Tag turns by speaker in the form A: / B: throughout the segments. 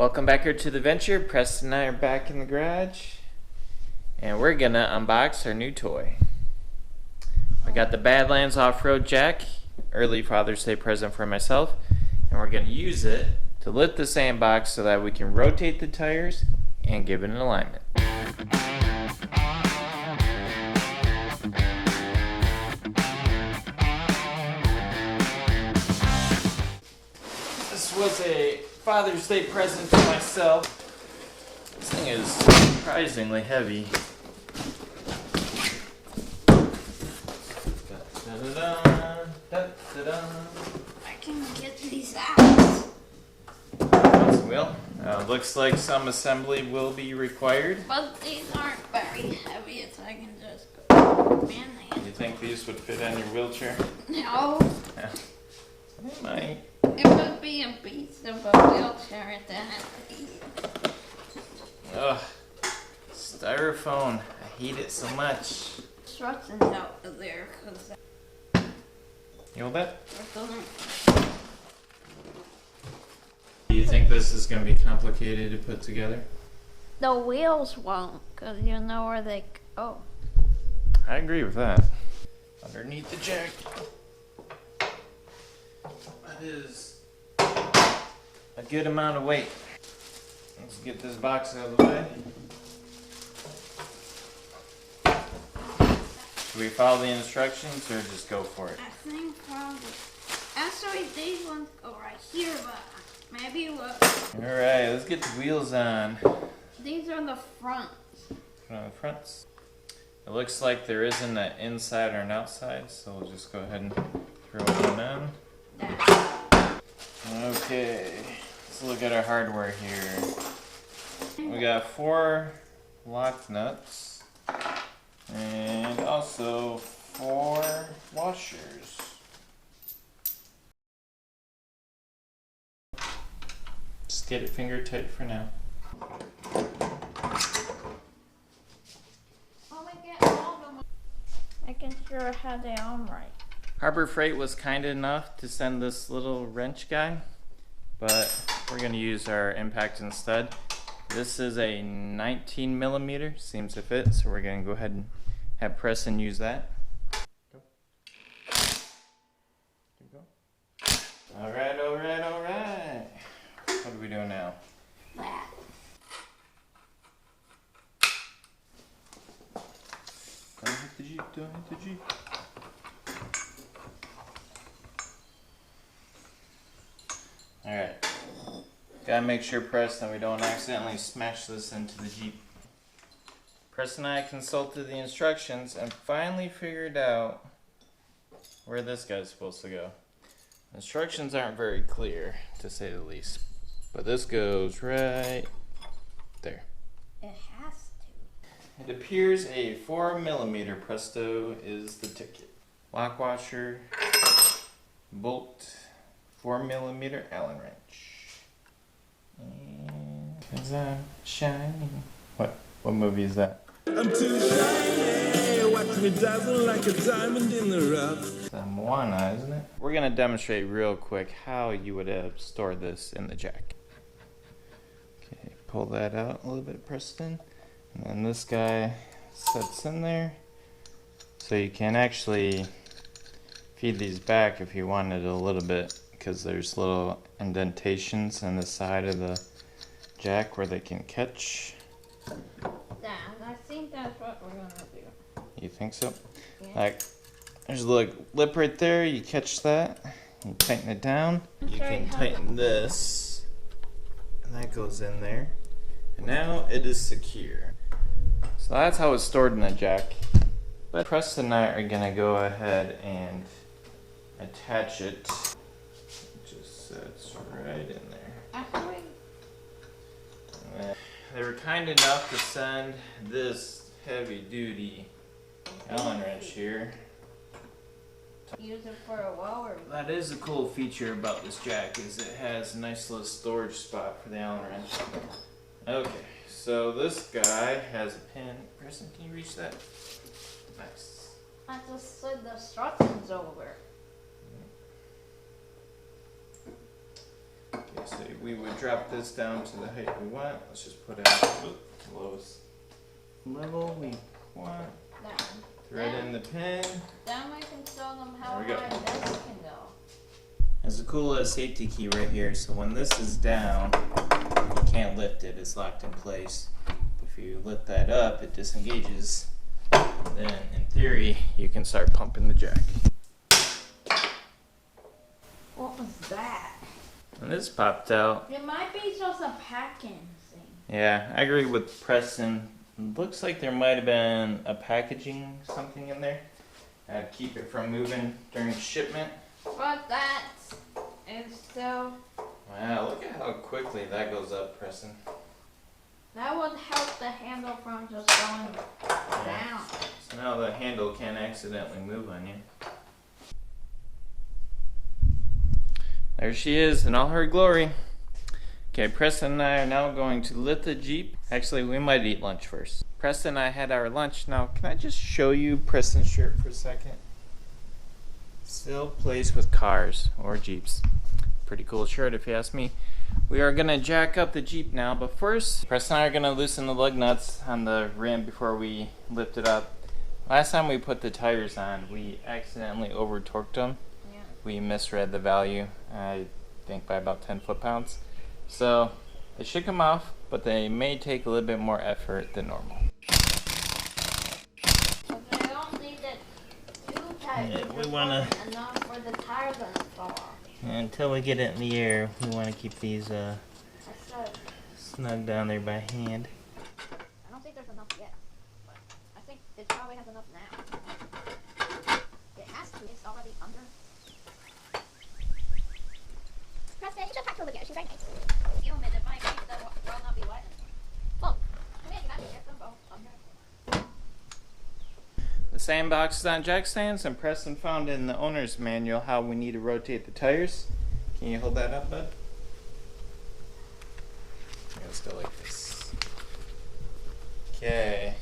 A: Welcome back here to the venture. Preston and I are back in the garage, and we're gonna unbox our new toy. I got the Badland Off-Road Jack, early Father's Day present for myself, and we're gonna use it to lift the Sandbox so that we can rotate the tires and give it an alignment. This was a Father's Day present for myself. This thing is surprisingly heavy.
B: I can get these out.
A: Well, looks like some assembly will be required.
B: But these aren't very heavy, so I can just go manhandle.
A: You think these would fit on your wheelchair?
B: No.
A: Yeah. They might.
B: It would be a beast of a wheelchair at that.
A: Ugh. Styrofoam. I hate it so much.
B: Instructions out of there, because
A: You hold that?
B: it doesn't.
A: Do you think this is going to be complicated to put together?
B: The wheels won't, because you know where they go.
A: I agree with that. Underneath the jack. That is a good amount of weight. Let's get this box out of the way. Should we follow the instructions or just go for it?
B: I think probably. Actually, these ones go right here, but maybe we'll.
A: Alright, let's get the wheels on.
B: These are the fronts.
A: Put on the fronts. It looks like there isn't an inside or an outside, so we'll just go ahead and throw one in. Okay, let's look at our hardware here. We got 4 lock nuts and also 4 washers. Just get it finger tight for now.
B: Making sure I had the arm right.
A: Harbor Freight was kind enough to send this little wrench guy, but we're going to use our impact and stud. This is a 19 millimeter, seems to fit, so we're going to go ahead and have Preston use that. Go. Keep going. Alright, alright, alright. What are we doing now?
B: That.
A: Don't hit the Jeep, don't hit the Jeep. Alright. Gotta make sure, Preston, we don't accidentally smash this into the Jeep. Preston and I consulted the instructions and finally figured out where this guy's supposed to go. Instructions aren't very clear, to say the least. But this goes right there.
B: It has to.
A: It appears a 4 millimeter Presto is the ticket. Lock washer, bolt, 4 millimeter Allen wrench. And 'cause I'm shining. What movie is that?
C: I'm too shiny, watch me dazzle like a diamond in the rough.
A: It's Moana, isn't it? We're gonna demonstrate real quick how you would have stored this in the jack. Okay, pull that out a little bit, Preston. And then this guy sits in there. So you can actually feed these back if you wanted a little bit, because there's little indentations in the side of the jack where they can catch.
B: Yeah, I think that's what we're gonna do.
A: You think so?
B: Yeah.
A: Like, there's a little lip right there, you catch that, you tighten it down. You can tighten this, and that goes in there. And now it is secure. So that's how it's stored in the jack. But Preston and I are gonna go ahead and attach it. It just sits right in there.
B: Actually,
A: They were kind enough to send this heavy duty Allen wrench here.
B: use it for a while or
A: That is a cool feature about this jack, is it has a nice little storage spot for the Allen wrench. Okay, so this guy has a pin. Preston, can you reach that? Nice.
B: I just slid the instructions over.
A: Okay, so we would drop this down to the height we want. Let's just put it at the lowest level we want.
B: Down.
A: Thread in the pin.
B: Then we can show them how
A: There we go.
B: high this can go.
A: There's a cool little safety key right here, so when this is down, you can't lift it, it's locked in place. If you lift that up, it disengages. Then, in theory, you can start pumping the jack.
B: What was that?
A: And this popped out.
B: It might be just a packing thing.
A: Yeah, I agree with Preston. Looks like there might have been a packaging something in there. That'd keep it from moving during shipment.
B: But that is still...
A: Wow, look at how quickly that goes up, Preston.
B: That would help the handle from just going down.
A: So now the handle can't accidentally move on you. There she is in all her glory. Okay, Preston and I are now going to lift the Jeep. Actually, we might eat lunch first. Preston and I had our lunch. Now, can I just show you Preston's shirt for a second? Still plays with cars or Jeeps. Pretty cool shirt if you ask me. We are going to jack up the Jeep now, but first, Preston and I are going to loosen the lug nuts on the rim before we lift it up. Last time we put the tires on, we accidentally over-torqued them.
B: Yeah.
A: We misread the value, I think by about 10 foot-pounds. So, they should come off, but they may take a little bit more effort than normal.
B: So they don't need it too tight.
A: Yeah,
B: Just
A: we wanna-
B: enough for the tires to fall off.
A: Until we get it in the air, we want to keep these
B: I said,
A: snug down there by hand.
B: I don't think there's enough yet, but I think it probably has enough now. It has to. It's already under.
D: Preston, you should talk to Olivia. She's very nice.
B: You admit it might make the world not be wide enough.
D: Well,
B: I mean, you have to get them both under.
A: The Sandbox is on jack stands, and Preston found in the owner's manual how we need to rotate the tires. Can you hold that up, bud? Yeah, let's go like this. Okay.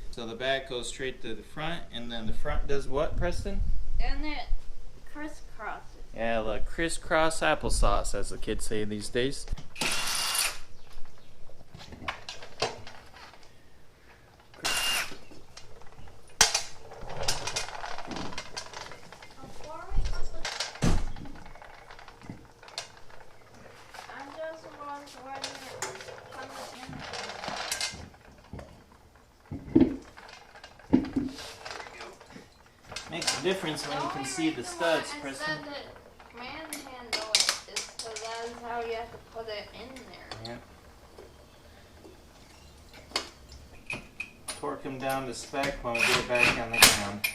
A: So the back goes straight to the front, and then the front does what, Preston?
B: Then it crisscrosses.
A: Yeah, the crisscross applesauce, as the kids say these days.
B: Before we put the... I'm just wondering
A: Makes a difference when you can see the studs, Preston.
B: I said that manhandle it is because that's how you have to put it in there.
A: Yeah. Torque them down to spec when we get it back on the ground.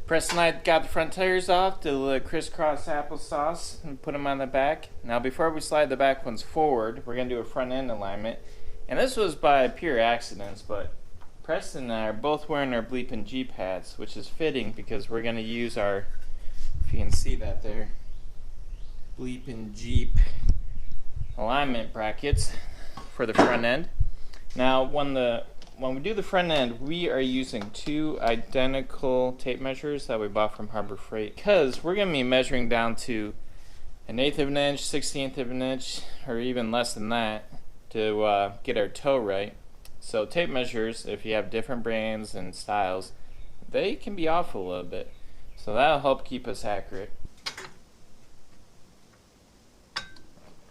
A: Preston and I got the front tires off to the crisscross applesauce and put them on the back. Now before we slide the back ones forward, we're going to do a front end alignment. And this was by pure accidents, but Preston and I are both wearing our BleepinJeep hats, which is fitting because we're going to use our, if you can see that there, BleepinJeep alignment brackets for the front end. Now when we do the front end, we are using two identical tape measures that we bought from Harbor Freight because we're going to be measuring down to 1/8 of an inch, 1/16 of an inch, or even less than that to get our toe right. So tape measures, if you have different brands and styles, they can be off a little bit. So that'll help keep us accurate.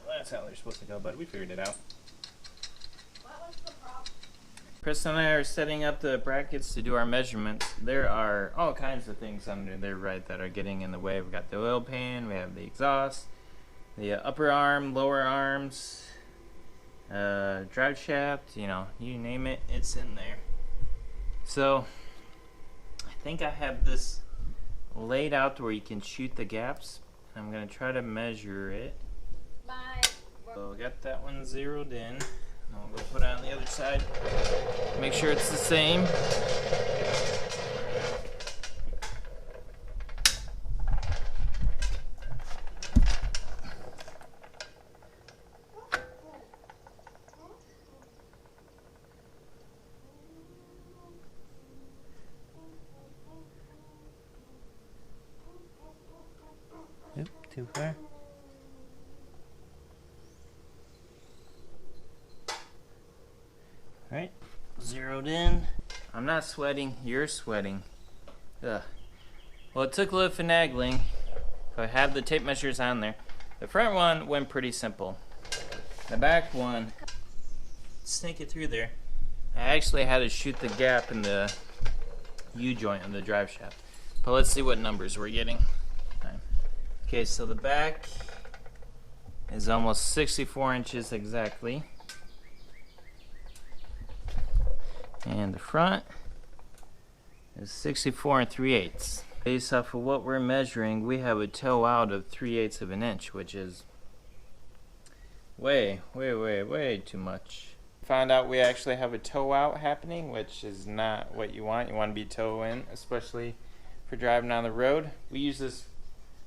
A: That's how they're supposed to go, but we figured it out.
B: What was the problem?
A: Preston and I are setting up the brackets to do our measurements. There are all kinds of things under there, right, that are getting in the way. We've got the oil pan, we have the exhaust, the upper arm, lower arms, drive shaft, you know, you name it, it's in there. So I think I have this laid out where you can shoot the gaps. I'm going to try to measure it.
B: Bye.
A: So we got that one zeroed in. I'll go put it on the other side. Make sure it's the same. Oop, too far. Alright, zeroed in. I'm not sweating, you're sweating. Ugh. Well, it took a little finagling. I have the tape measures on there. The front one went pretty simple. The back one, snake it through there. I actually had to shoot the gap in the U-joint of the drive shaft. But let's see what numbers we're getting. Okay, so the back is almost 64 inches exactly. And the front is 64 3/8. Based off of what we're measuring, we have a toe out of 3/8 of an inch, which is way too much. Found out we actually have a toe out happening, which is not what you want. You want to be toe in, especially for driving on the road. We use this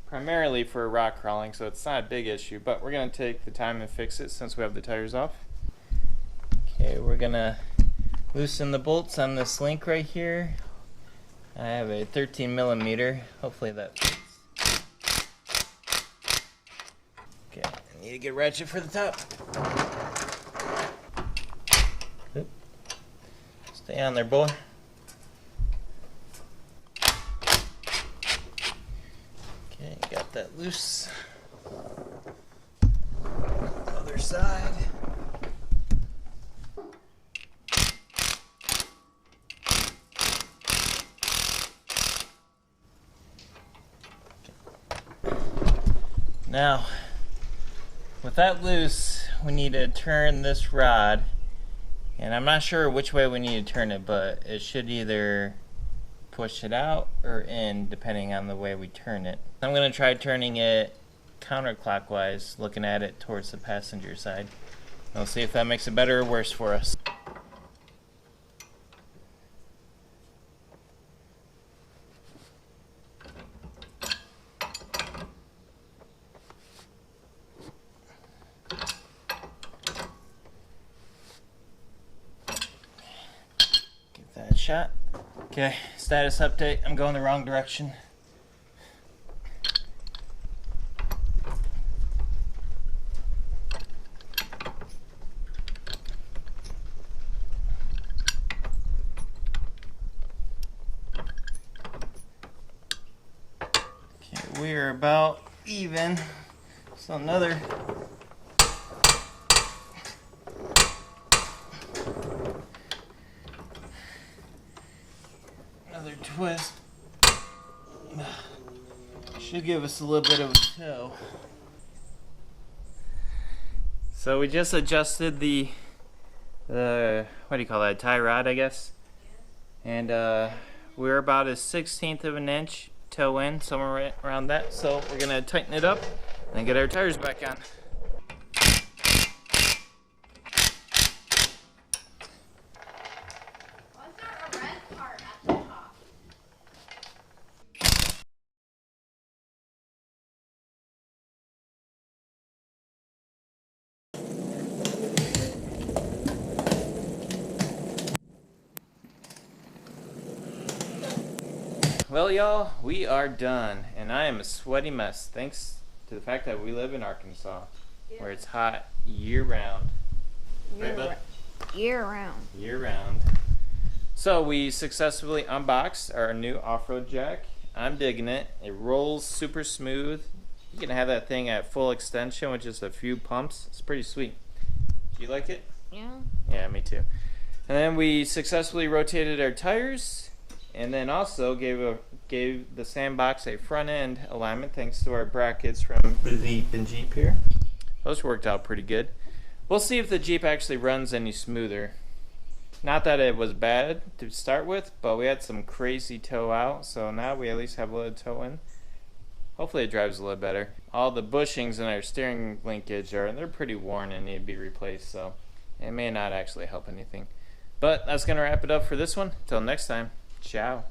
A: primarily for rock crawling, so it's not a big issue, but we're going to take the time and fix it since we have the tires off. Okay, we're going to loosen the bolts on this link right here. I have a 13 millimeter. Hopefully that fits. Okay, I need to get ratchet for the top. Oop. Stay on there, boy. Okay, got that loose. Other side. Now, with that loose, we need to turn this rod, and I'm not sure which way we need to turn it, but it should either push it out or in, depending on the way we turn it. I'm going to try turning it counterclockwise, looking at it towards the passenger side. We'll see if that makes it better or worse for us. Shot. Okay, status update. I'm going the wrong direction. Okay, we're about even. So another twist should give us a little bit of a toe. So we just adjusted the what do you call that, tie rod, I guess, and we're about a 1/16 of an inch toe in, somewhere right around that. So we're gonna tighten it up and get our tires back on. Well, y'all, we are done, and I am a sweaty mess thanks to the fact that we live in Arkansas, where it's hot year-round.
B: Year-round.
A: Year-round. So we successfully unboxed our new off-road jack. I'm digging it. It rolls super smooth. You can have that thing at full extension with just a few pumps. It's pretty sweet. Do you like it?
B: Yeah.
A: Yeah, me too. And then we successfully rotated our tires, and then also gave the Sandbox a front end alignment thanks to our brackets from BleepinJeep here. Those worked out pretty good. We'll see if the Jeep actually runs any smoother. Not that it was bad to start with, but we had some crazy toe out, so now we at least have a little toe in. Hopefully it drives a little better. All the bushings in our steering linkage they're pretty worn and need to be replaced, so it may not actually help anything. But that's going to wrap it up for this one. Till next time. Ciao.